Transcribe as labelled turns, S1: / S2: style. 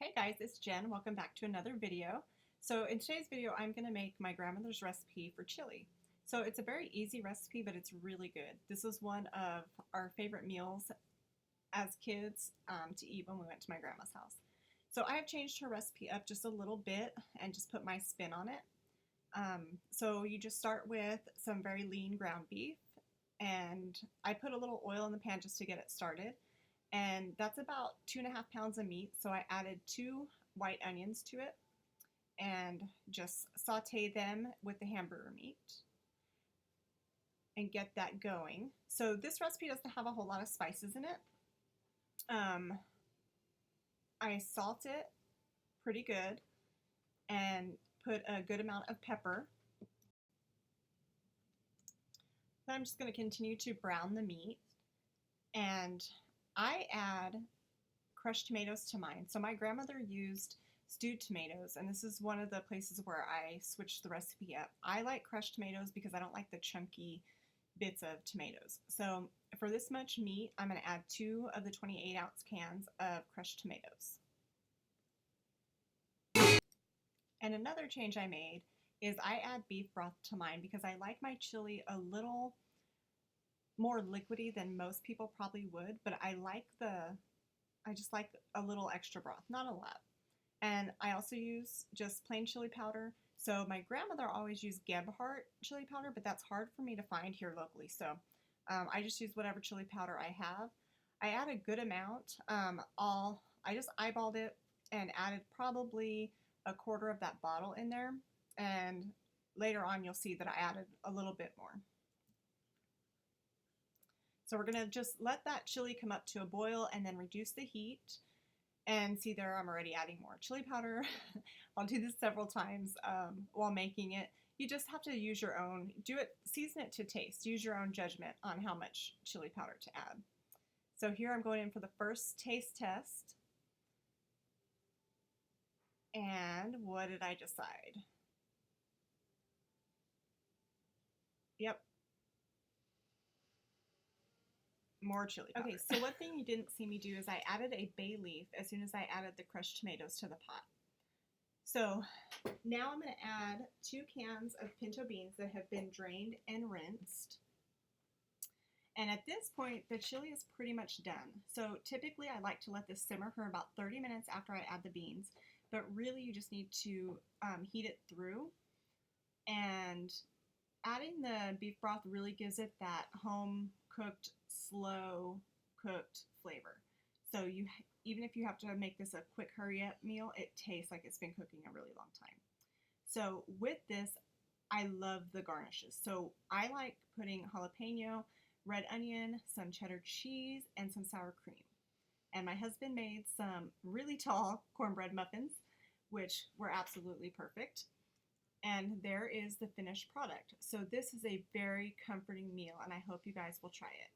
S1: Hey guys, it's Jen. Welcome back to another video. So in today's video, I'm going to make my grandmother's recipe for chili. So it's a very easy recipe, but it's really good. This was one of our favorite meals as kids to eat when we went to my grandma's house. So I have changed her recipe up just a little bit and just put my spin on it. So you just start with some very lean ground beef, and I put a little oil in the pan just to get it started. And that's about 2.5 pounds of meat. So I added 2 white onions to it and just saute them with the hamburger meat and get that going. So this recipe doesn't have a whole lot of spices in it. I salt it pretty good and put a good amount of pepper. Then I'm just going to continue to brown the meat, and I add crushed tomatoes to mine. So my grandmother used stewed tomatoes, and this is one of the places where I switched the recipe up. I like crushed tomatoes because I don't like the chunky bits of tomatoes. So for this much meat, I'm going to add 2 of the 28-ounce cans of crushed tomatoes. And another change I made is I add beef broth to mine because I like my chili a little more liquidy than most people probably would, but I just like a little extra broth, not a lot. And I also use just plain chili powder. So my grandmother always used Gebhardt chili powder, but that's hard for me to find here locally. So I just use whatever chili powder I have. I add a good amount. I just eyeballed it and added probably a quarter of that bottle in there. And later on, you'll see that I added a little bit more. So we're going to just let that chili come up to a boil and then reduce the heat. And see there, I'm already adding more chili powder. I'll do this several times while making it. You just have to use your own, season it to taste. Use your own judgment on how much chili powder to add. So here I'm going in for the first taste test. And what did I decide? Yep. More chili powder. Okay, so one thing you didn't see me do is I added a bay leaf as soon as I added the crushed tomatoes to the pot. So now I'm going to add 2 cans of pinto beans that have been drained and rinsed. And at this point, the chili is pretty much done. So typically I like to let this simmer for about 30 minutes after I add the beans, but really you just need to heat it through. And adding the beef broth really gives it that home-cooked, slow-cooked flavor. So even if you have to make this a quick hurry-up meal, it tastes like it's been cooking a really long time. So with this, I love the garnishes. So I like putting jalapeno, red onion, some cheddar cheese, and some sour cream. And my husband made some really tall cornbread muffins, which were absolutely perfect. And there is the finished product. So this is a very comforting meal, and I hope you guys will try it.